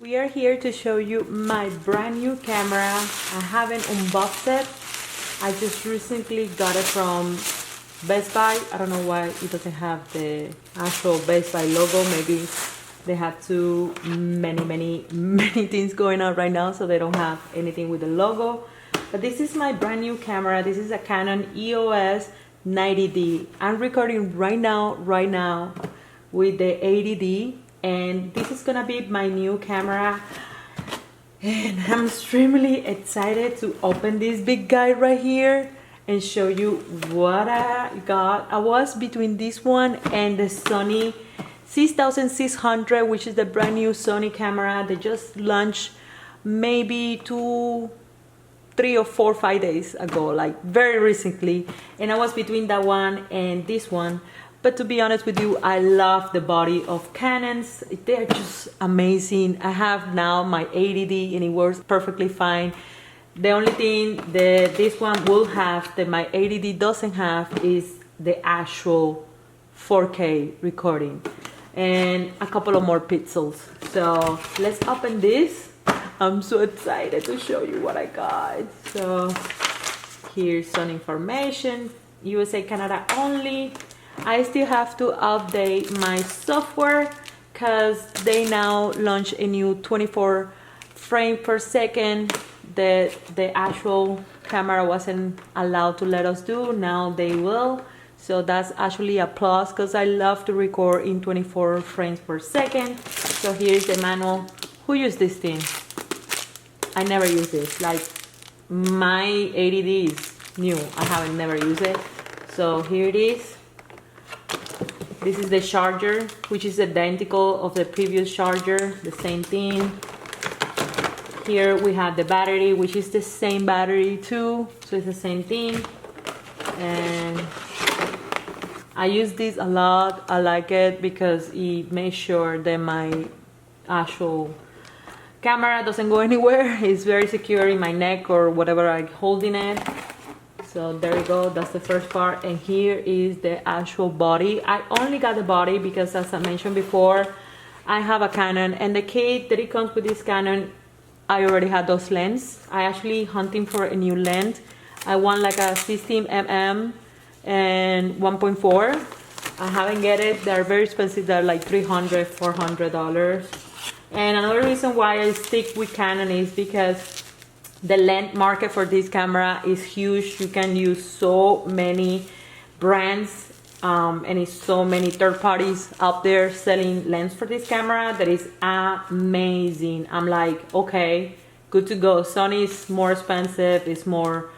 We are here to show you my brand new camera. I haven't unboxed it. I just recently got it from Best Buy. I don't know why it doesn't have the actual Best Buy logo. Maybe they have too many things going on right now, so they don't have anything with the logo. But this is my brand new camera. This is a Canon EOS 90D. I'm recording right now with the 80D, and this is gonna be my new camera. And I'm extremely excited to open this big guy right here and show you what I got. I was between this one and the Sony 6600, which is the brand new Sony camera. They just launched maybe 3 or 4 or 5 days ago, like very recently, and I was between that one and this one. But to be honest with you, I love the body of Canons. They're just amazing. I have now my 80D and it works perfectly fine. The only thing that this one will have that my 80D doesn't have is the actual 4K recording and a couple of more pixels. So let's open this. I'm so excited to show you what I got. So here's some information. USA, Canada only. I still have to update my software because they now launch a new 24 frame per second that the actual camera wasn't allowed to let us do. Now they will. So that's actually a plus because I love to record in 24 frames per second. So here's the manual. Who used this thing? I never use this. Like, my 80D is new. I haven't never used it. So here it is. This is the charger, which is identical of the previous charger, the same thing. Here we have the battery, which is the same battery too, so it's the same thing. And I use this a lot. I like it because it makes sure that my actual camera doesn't go anywhere. It's very secure in my neck or whatever I'm holding it. So there you go, that's the first part. And here is the actual body. I only got the body because, as I mentioned before, I have a Canon, and the kit that it comes with this Canon, I already had those lenses. I actually hunting for a new lens. I want like a 16mm and 1.4. I haven't get it. They're very expensive. They're like $300, $400. And another reason why I stick with Canon is because the lens market for this camera is huge. You can use so many brands and it's so many third parties out there selling lens for this camera that is amazing. I'm like, okay, good to go. Sony is more expensive, it's more,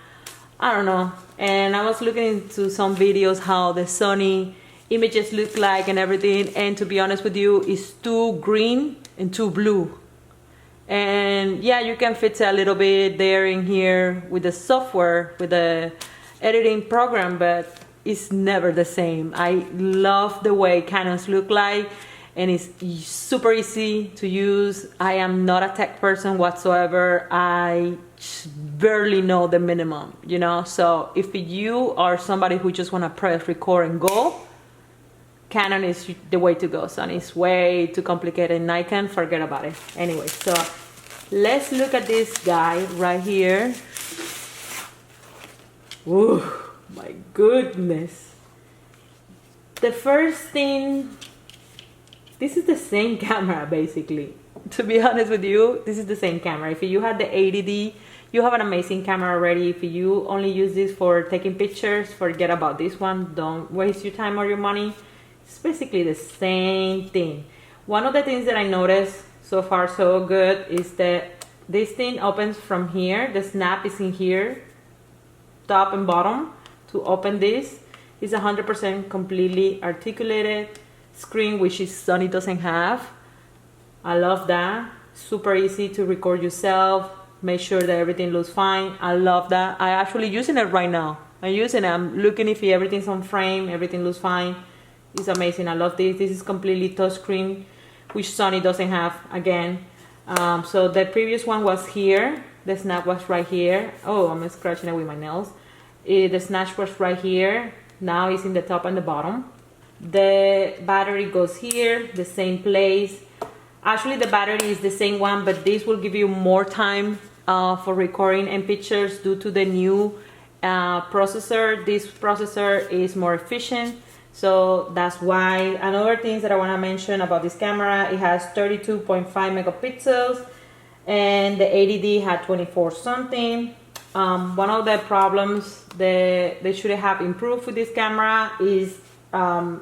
I don't know. And I was looking into some videos how the Sony images look like and everything, and to be honest with you, it's too green and too blue. And yeah, you can fix it a little bit there in here with the software, with the editing program, but it's never the same. I love the way Canons look like, and it's super easy to use. I am not a tech person whatsoever. I barely know the minimum, you know? So if you are somebody who just wanna press record and go, Canon is the way to go. Sony is way too complicated. Nikon, forget about it. Anyway, so let's look at this guy right here. Ooh, my goodness. The first thing, this is the same camera basically. To be honest with you, this is the same camera. If you had the 80D, you have an amazing camera already. If you only use this for taking pictures, forget about this one. Don't waste your time or your money. It's basically the same thing. One of the things that I noticed so far so good is that this thing opens from here. The snap is in here, top and bottom. To open this is 100% completely articulated screen, which is Sony doesn't have. I love that. Super easy to record yourself. Make sure that everything looks fine. I love that. I actually using it right now. I'm looking if everything's on frame, everything looks fine. It's amazing. I love this. This is completely touchscreen, which Sony doesn't have again. So the previous one was here. The snap was right here. Oh, I'm scratching it with my nails. The snatch was right here. Now it's in the top and the bottom. The battery goes here, the same place. Actually, the battery is the same one, but this will give you more time for recording and pictures due to the new processor. This processor is more efficient, so that's why. Another things that I want to mention about this camera, it has 32.5 megapixels and the 80D had 24 something. One of the problems that they should have improved with this camera is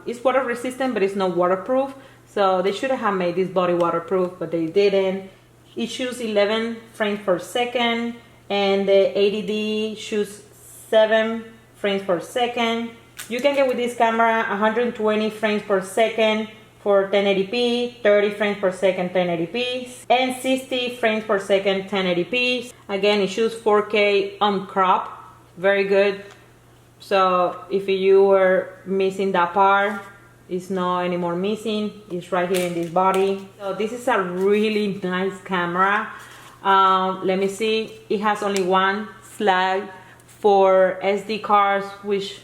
it's water resistant, but it's not waterproof. So they should have made this body waterproof, but they didn't. It shoots 11 frames per second, and the 80D shoots 7 frames per second. You can get with this camera 120 frames per second for 1080p, 30 frames per second 1080p, and 60 frames per second 1080p. Again, it shoots 4K uncropped, very good. So if you were missing that part, it's not anymore missing. It's right here in this body. So this is a really nice camera. Let me see. It has only one slot for SD cards, which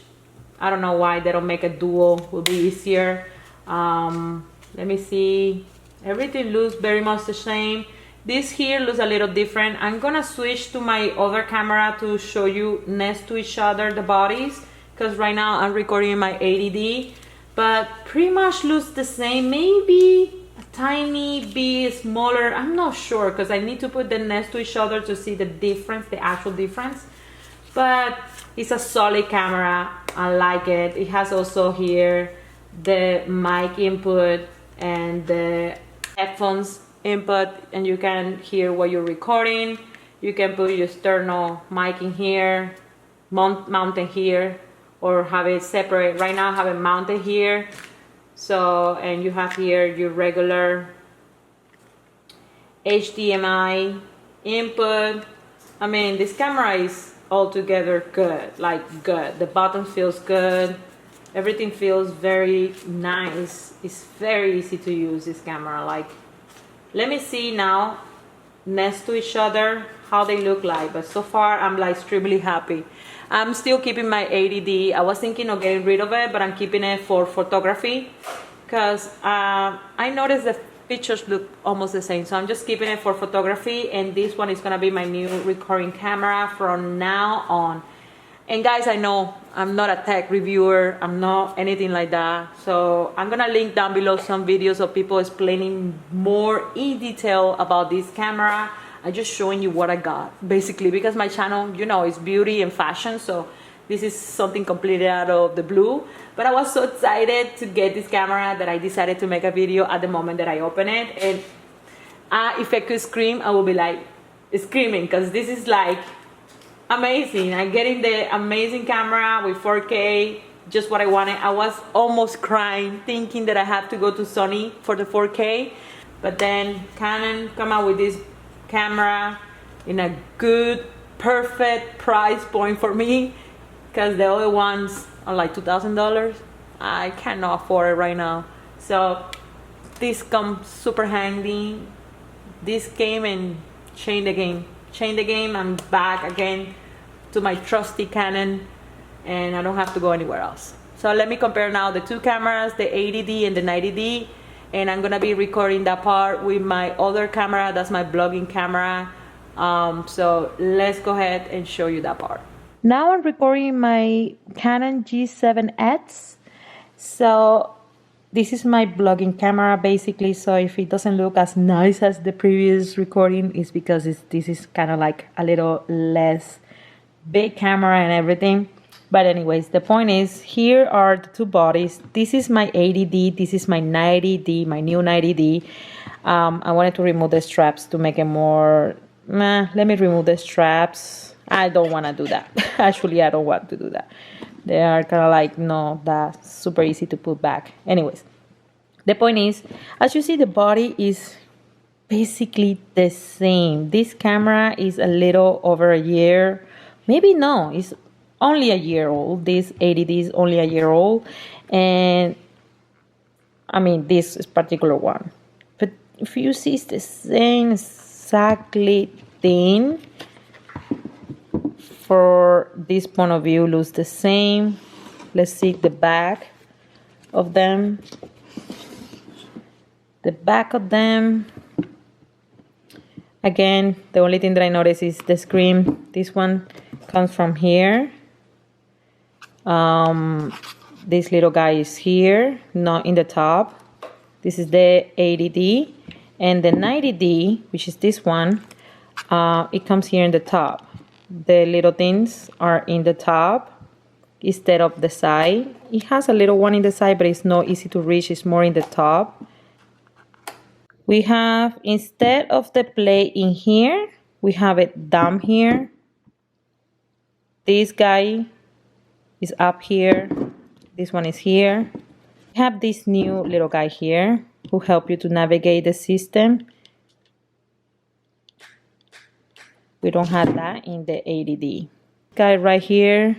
I don't know why they don't make a dual. Will be easier. Let me see. Everything looks very much the same. This here looks a little different. I'm gonna switch to my other camera to show you next to each other the bodies, because right now I'm recording in my 80D, but pretty much looks the same. Maybe a tiny bit smaller. I'm not sure, because I need to put them next to each other to see the difference, the actual difference. But it's a solid camera. I like it. It has also here the mic input and the headphones input, and you can hear what you're recording. You can put your external mic in here, mount it here, or have it separate. Right now I have it mounted here. So, and you have here your regular HDMI input. I mean, this camera is altogether good, like good. The button feels good. Everything feels very nice. It's very easy to use, this camera. Like, let me see now next to each other how they look like. But so far I'm like extremely happy. I'm still keeping my 80D. I was thinking of getting rid of it, but I'm keeping it for photography, because I noticed the pictures look almost the same. So I'm just keeping it for photography, and this one is gonna be my new recording camera from now on. And guys, I know I'm not a tech reviewer, I'm not anything like that, so I'm gonna link down below some videos of people explaining more in detail about this camera. I'm just showing you what I got, basically, because my channel, you know, is beauty and fashion, so this is something completely out of the blue. But I was so excited to get this camera that I decided to make a video at the moment that I open it. And if I could scream, I would be like screaming, because this is like amazing. I'm getting the amazing camera with 4K, just what I wanted. I was almost crying thinking that I had to go to Sony for the 4K, but then Canon come out with this camera in a good, perfect price point for me, because the other ones are like $2,000. I cannot afford it right now. So this comes super handy. This came and changed the game. I'm back again to my trusty Canon, and I don't have to go anywhere else. So let me compare now the two cameras, the 80D and the 90D, and I'm gonna be recording that part with my other camera. That's my vlogging camera. So let's go ahead and show you that part. Now I'm recording my Canon G7X. So this is my vlogging camera basically. So if it doesn't look as nice as the previous recording, it's because this is kind of like a little less big camera and everything. But anyways, the point is, here are the two bodies. This is my 80D, this is my 90D, my new 90D. I wanted to remove the straps to make it more, let me remove the straps. I don't want to do that. Actually, I don't want to do that. They are kind of like, no, that's super easy to put back. Anyways, the point is, as you see, the body is basically the same. This camera is a little over a year. Maybe no, it's only a year old. This 80D is only a year old. And I mean, this is particular one. But if you see, it's the same exactly thing. For this point of view, looks the same. Let's see the back of them. The back of them Again, the only thing that I noticed is the screen. This one comes from here. This little guy is here, not in the top. This is the 80D, and the 90D, which is this one, it comes here in the top. The little things are in the top instead of the side. It has a little one in the side, but it's not easy to reach. It's more in the top. We have, instead of the plate in here, we have it down here. This guy is up here. This one is here. We have this new little guy here who help you to navigate the system. We don't have that in the 80D. Guy right here.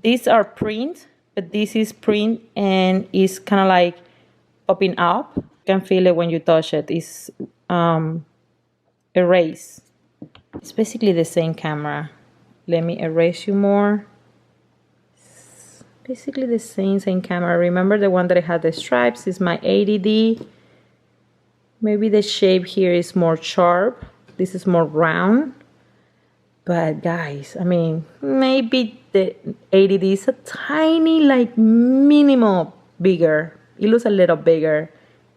These are print, but this is print and it's kind of like popping up. You can feel it when you touch it. It's erase. It's basically the same camera. Let me erase you more. It's basically the same camera. Remember the one that I had the stripes is my 80D. Maybe the shape here is more sharp. This is more round. But guys, I mean, maybe the 80D is a tiny, like minimal bigger. It looks a little bigger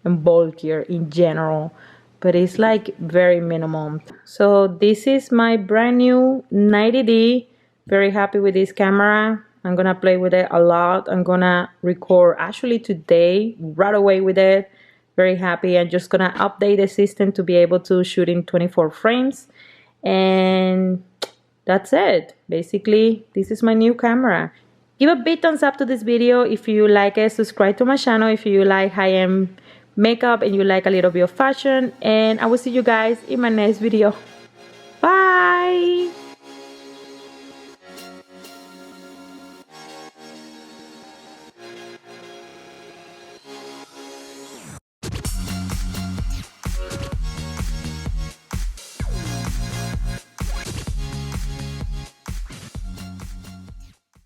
and bulkier in general, but it's like very minimum. So this is my brand new 90D. Very happy with this camera. I'm gonna play with it a lot. I'm gonna record actually today right away with it. Very happy. I'm just gonna update the system to be able to shoot in 24 frames, and that's it. Basically, this is my new camera. Give a big thumbs up to this video if you like it. Subscribe to my channel if you like high-end makeup and you like a little bit of fashion, and I will see you guys in my next video. Bye.